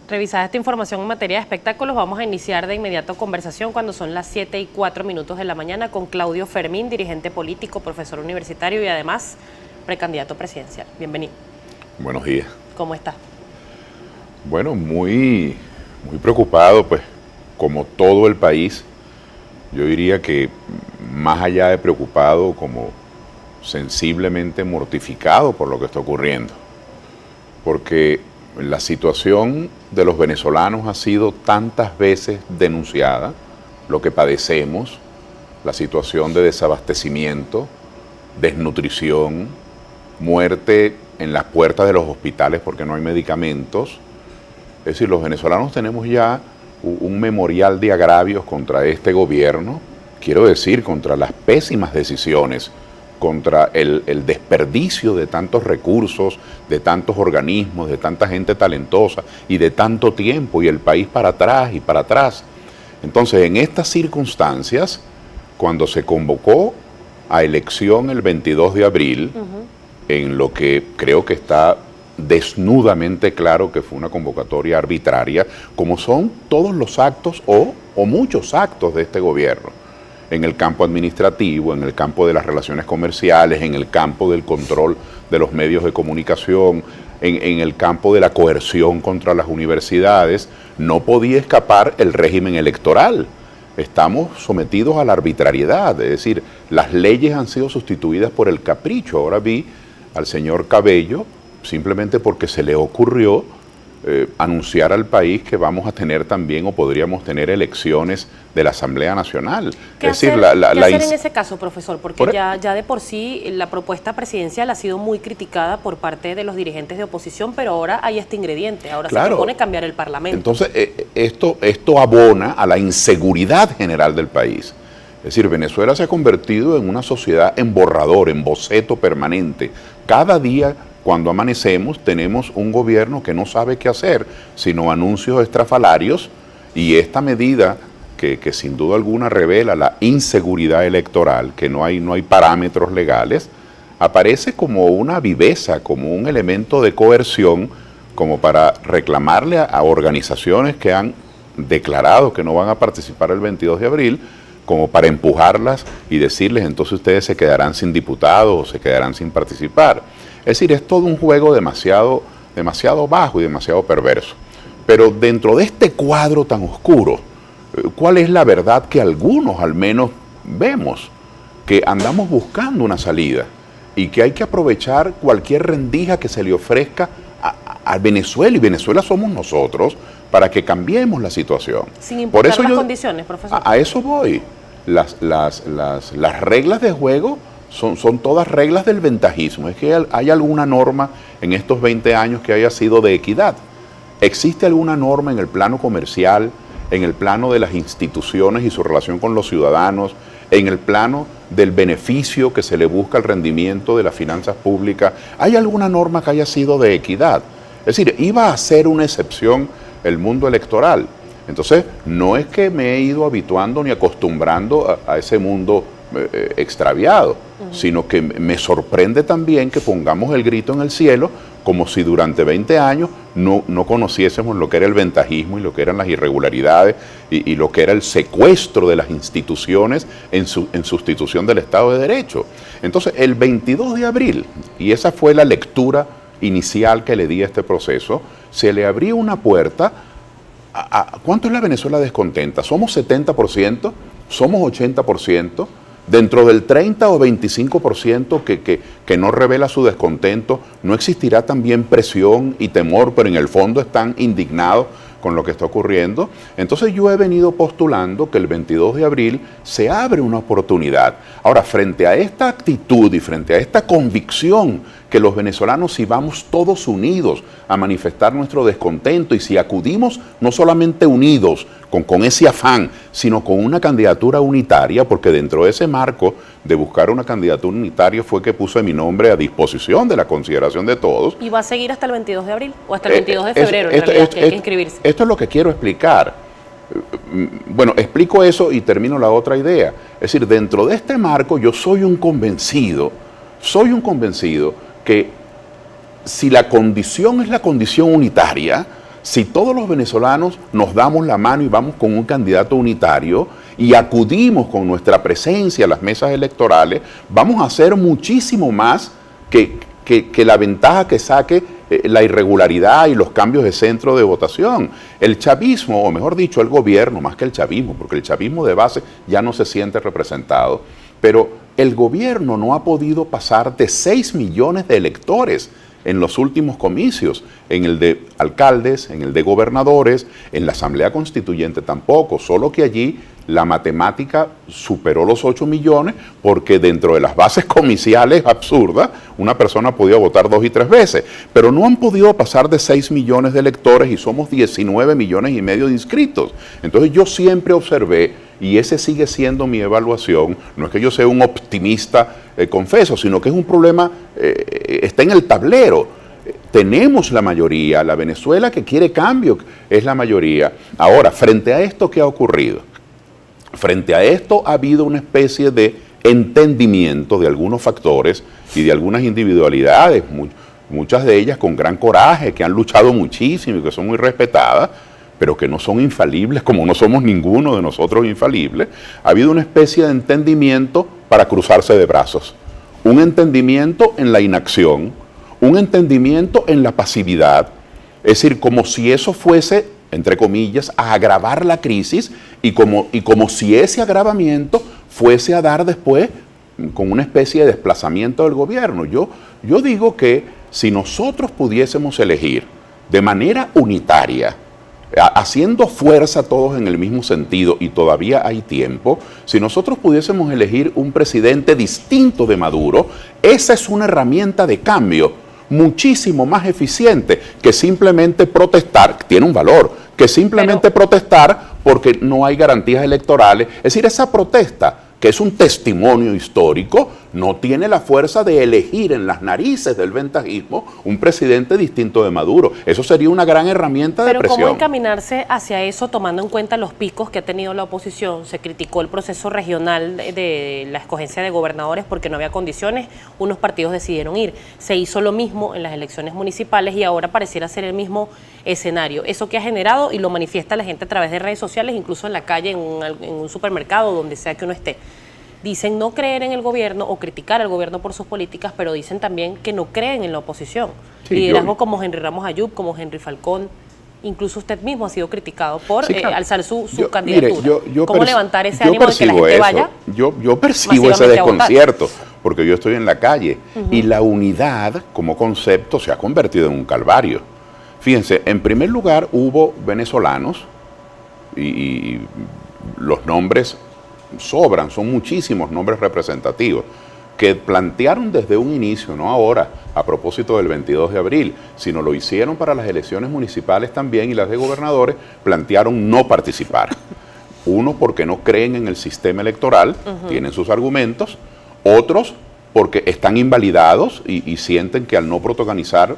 Revisada esta información en materia de espectáculos, vamos a iniciar de inmediato conversación cuando son las 7:04 de la mañana con Claudio Fermín, dirigente político, profesor universitario y además precandidato presidencial. Bienvenido. Buenos días. ¿Cómo está? Bueno, muy preocupado, pues, como todo el país. Yo diría que más allá de preocupado, como sensiblemente mortificado por lo que está ocurriendo. Porque la situación de los venezolanos ha sido tantas veces denunciada, lo que padecemos, la situación de desabastecimiento, desnutrición, muerte en las puertas de los hospitales porque no hay medicamentos. Es decir, los venezolanos tenemos ya un memorial de agravios contra este gobierno, quiero decir, contra las pésimas decisiones, contra el desperdicio de tantos recursos, de tantos organismos, de tanta gente talentosa y de tanto tiempo, y el país para atrás y para atrás. Entonces, en estas circunstancias, cuando se convocó a elección el 22 de abril, en lo que creo que está desnudamente claro que fue una convocatoria arbitraria, como son todos los actos o muchos actos de este gobierno, en el campo administrativo, en el campo de las relaciones comerciales, en el campo del control de los medios de comunicación, en el campo de la coerción contra las universidades, no podía escapar el régimen electoral. Estamos sometidos a la arbitrariedad, es decir, las leyes han sido sustituidas por el capricho. Ahora vi al señor Cabello, simplemente porque se le ocurrió anunciar al país que vamos a tener también o podríamos tener elecciones de la Asamblea Nacional. ¿Qué hacer en ese caso, profesor? Porque ya de por sí la propuesta presidencial ha sido muy criticada por parte de los dirigentes de oposición, pero ahora hay este ingrediente, ahora se propone cambiar el Parlamento. Entonces, esto abona a la inseguridad general del país. Es decir, Venezuela se ha convertido en una sociedad en borrador, en boceto permanente. Cada día, cuando amanecemos, tenemos un gobierno que no sabe qué hacer, sino anuncios estrafalarios, y esta medida que sin duda alguna revela la inseguridad electoral, que no hay parámetros legales, aparece como una viveza, como un elemento de coerción, como para reclamarle a organizaciones que han declarado que no van a participar el 22 de abril, como para empujarlas y decirles entonces ustedes se quedarán sin diputados o se quedarán sin participar. Es decir, es todo un juego demasiado bajo y demasiado perverso. Pero dentro de este cuadro tan oscuro, ¿cuál es la verdad que algunos al menos vemos? Que andamos buscando una salida y que hay que aprovechar cualquier rendija que se le ofrezca a Venezuela, y Venezuela somos nosotros, para que cambiemos la situación. Sin importar las condiciones, profesor. A eso voy. Las reglas de juego son todas reglas del ventajismo. Es que hay alguna norma en estos 20 años que haya sido de equidad. ¿Existe alguna norma en el plano comercial, en el plano de las instituciones y su relación con los ciudadanos, en el plano del beneficio que se le busca al rendimiento de las finanzas públicas? ¿Hay alguna norma que haya sido de equidad? Es decir, iba a ser una excepción el mundo electoral. Entonces, no es que me he ido habituando ni acostumbrando a ese mundo extraviado, sino que me sorprende también que pongamos el grito en el cielo como si durante 20 años no conociésemos lo que era el ventajismo y lo que eran las irregularidades y lo que era el secuestro de las instituciones en sustitución del Estado de Derecho. Entonces, el 22 de abril, y esa fue la lectura inicial que le di a este proceso, se le abrió una puerta. ¿Cuánto es la Venezuela descontenta? ¿Somos 70%? ¿Somos 80%? Dentro del 30 o 25% que no revela su descontento, ¿no existirá también presión y temor, pero en el fondo están indignados con lo que está ocurriendo? Entonces yo he venido postulando que el 22 de abril se abre una oportunidad. Ahora, frente a esta actitud y frente a esta convicción que los venezolanos, si vamos todos unidos a manifestar nuestro descontento y si acudimos no solamente unidos con ese afán, sino con una candidatura unitaria, porque dentro de ese marco de buscar una candidatura unitaria fue que puse mi nombre a disposición de la consideración de todos. ¿Y va a seguir hasta el 22 de abril o hasta el 22 de febrero en realidad que hay que inscribirse? Esto es lo que quiero explicar. Bueno, explico eso y termino la otra idea. Es decir, dentro de este marco yo soy un convencido que si la condición es la condición unitaria, Si todos los venezolanos nos damos la mano y vamos con un candidato unitario y acudimos con nuestra presencia a las mesas electorales, vamos a hacer muchísimo más que la ventaja que saque la irregularidad y los cambios de centro de votación. El chavismo, o mejor dicho, el gobierno, más que el chavismo, porque el chavismo de base ya no se siente representado, pero el gobierno no ha podido pasar de 6 millones de electores en los últimos comicios, en el de alcaldes, en el de gobernadores, en la Asamblea Constituyente tampoco, solo que allí la matemática superó los 8 millones porque dentro de las bases comiciales absurdas, una persona podía votar 2 y 3 veces, pero no han podido pasar de 6 millones de electores y somos 19 millones y medio de inscritos. Entonces yo siempre observé, y ese sigue siendo mi evaluación, no es que yo sea un optimista confeso, sino que es un problema, está en el tablero. Tenemos la mayoría, la Venezuela que quiere cambio es la mayoría. Ahora, frente a esto, ¿qué ha ocurrido? Frente a esto ha habido una especie de entendimiento de algunos factores y de algunas individualidades, muchas de ellas con gran coraje, que han luchado muchísimo y que son muy respetadas, pero que no son infalibles, como no somos ninguno de nosotros infalibles. Ha habido una especie de entendimiento para cruzarse de brazos, un entendimiento en la inacción, un entendimiento en la pasividad, es decir, como si eso fuese, entre comillas, a agravar la crisis y como si ese agravamiento fuese a dar después con una especie de desplazamiento del gobierno. Yo digo que si nosotros pudiésemos elegir de manera unitaria, haciendo fuerza todos en el mismo sentido, y todavía hay tiempo, si nosotros pudiésemos elegir un presidente distinto de Maduro, esa es una herramienta de cambio muchísimo más eficiente que simplemente protestar, tiene un valor, que simplemente protestar porque no hay garantías electorales. Es decir, esa protesta, que es un testimonio histórico, no tiene la fuerza de elegir en las narices del ventajismo un presidente distinto de Maduro. Eso sería una gran herramienta de presión. Pero ¿cómo encaminarse hacia eso tomando en cuenta los picos que ha tenido la oposición? Se criticó el proceso regional de la escogencia de gobernadores porque no había condiciones, unos partidos decidieron ir. Se hizo lo mismo en las elecciones municipales y ahora pareciera ser el mismo escenario. Eso que ha generado, y lo manifiesta la gente a través de redes sociales, incluso en la calle, en un supermercado, donde sea que uno esté. Dicen no creer en el gobierno o criticar al gobierno por sus políticas, pero dicen también que no creen en la oposición. Sí, liderazgo como Henry Ramos Ayub, como Henry Falcón, incluso usted mismo ha sido criticado por alzar su candidatura. Mire, ¿Cómo levantar ese ánimo de que la gente vaya? Yo percibo ese desconcierto, porque yo estoy en la calle y la unidad como concepto se ha convertido en un calvario. Fíjense, en primer lugar hubo venezolanos y los nombres sobran, son muchísimos nombres representativos, que plantearon desde un inicio, no ahora, a propósito del 22 de abril, sino lo hicieron para las elecciones municipales también y las de gobernadores, plantearon no participar. Uno, porque no creen en el sistema electoral, tienen sus argumentos, otros porque están invalidados y sienten que al no protagonizar,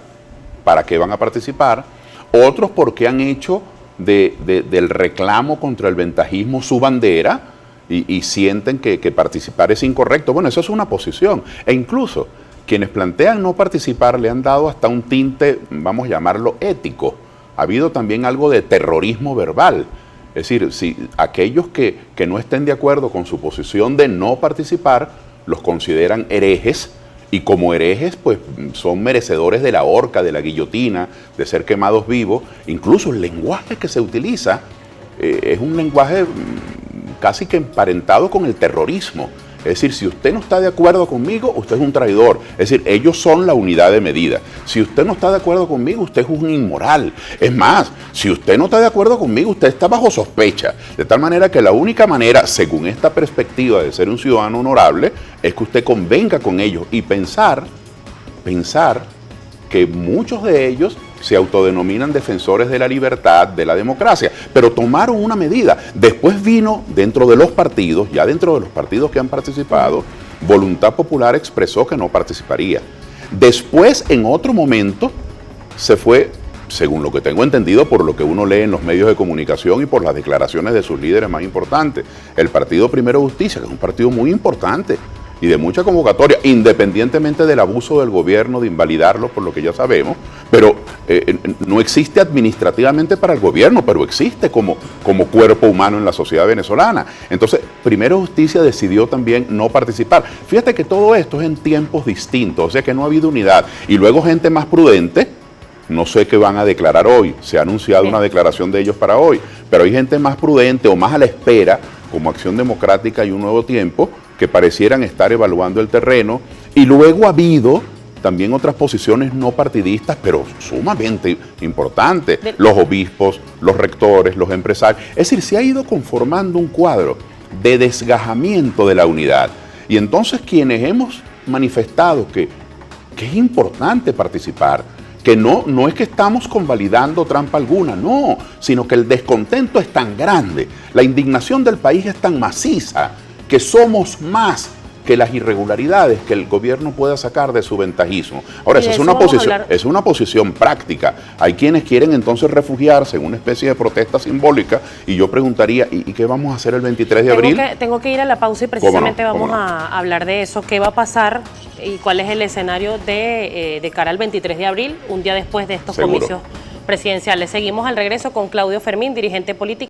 ¿para qué van a participar? Otros porque han hecho del reclamo contra el ventajismo su bandera, y sienten que participar es incorrecto. Bueno, eso es una posición. E incluso quienes plantean no participar le han dado hasta un tinte, vamos a llamarlo, ético. Ha habido también algo de terrorismo verbal. Es decir, si aquellos que no estén de acuerdo con su posición de no participar, los consideran herejes, y como herejes, pues son merecedores de la horca, de la guillotina, de ser quemados vivos. Incluso el lenguaje que se utiliza es un lenguaje casi que emparentado con el terrorismo. Es decir, si usted no está de acuerdo conmigo, usted es un traidor. Es decir, ellos son la unidad de medida. Si usted no está de acuerdo conmigo, usted es un inmoral. Es más, si usted no está de acuerdo conmigo, usted está bajo sospecha. De tal manera que la única manera, según esta perspectiva de ser un ciudadano honorable, es que usted convenga con ellos y pensar que muchos de ellos se autodenominan defensores de la libertad, de la democracia, pero tomaron una medida. Después vino dentro de los partidos, ya dentro de los partidos que han participado, Voluntad Popular expresó que no participaría. Después, en otro momento, se fue, según lo que tengo entendido, por lo que uno lee en los medios de comunicación y por las declaraciones de sus líderes más importantes, el Partido Primero Justicia, que es un partido muy importante y de mucha convocatoria, independientemente del abuso del gobierno de invalidarlo por lo que ya sabemos, pero no existe administrativamente para el gobierno, pero existe como cuerpo humano en la sociedad venezolana. Entonces, Primero Justicia decidió también no participar. Fíjate que todo esto es en tiempos distintos, o sea que no ha habido unidad. Y luego gente más prudente, no sé qué van a declarar hoy, se ha anunciado una declaración de ellos para hoy, pero hay gente más prudente o más a la espera, como Acción Democrática y Un Nuevo Tiempo, que parecieran estar evaluando el terreno, y luego ha habido también otras posiciones no partidistas, pero sumamente importantes, los obispos, los rectores, los empresarios. Es decir, se ha ido conformando un cuadro de desgajamiento de la unidad. Y entonces quienes hemos manifestado que es importante participar, que no es que estamos convalidando trampa alguna, no, sino que el descontento es tan grande, la indignación del país es tan maciza, que somos más que las irregularidades que el gobierno pueda sacar de su ventajismo. Ahora, esa es una posición práctica. Hay quienes quieren entonces refugiarse en una especie de protesta simbólica, y yo preguntaría, ¿y qué vamos a hacer el 23 de abril? Tengo que ir a la pausa y precisamente vamos a hablar de eso. ¿Qué va a pasar y cuál es el escenario de cara al 23 de abril, un día después de estos comicios presidenciales? Seguimos al regreso con Claudio Fermín, dirigente político.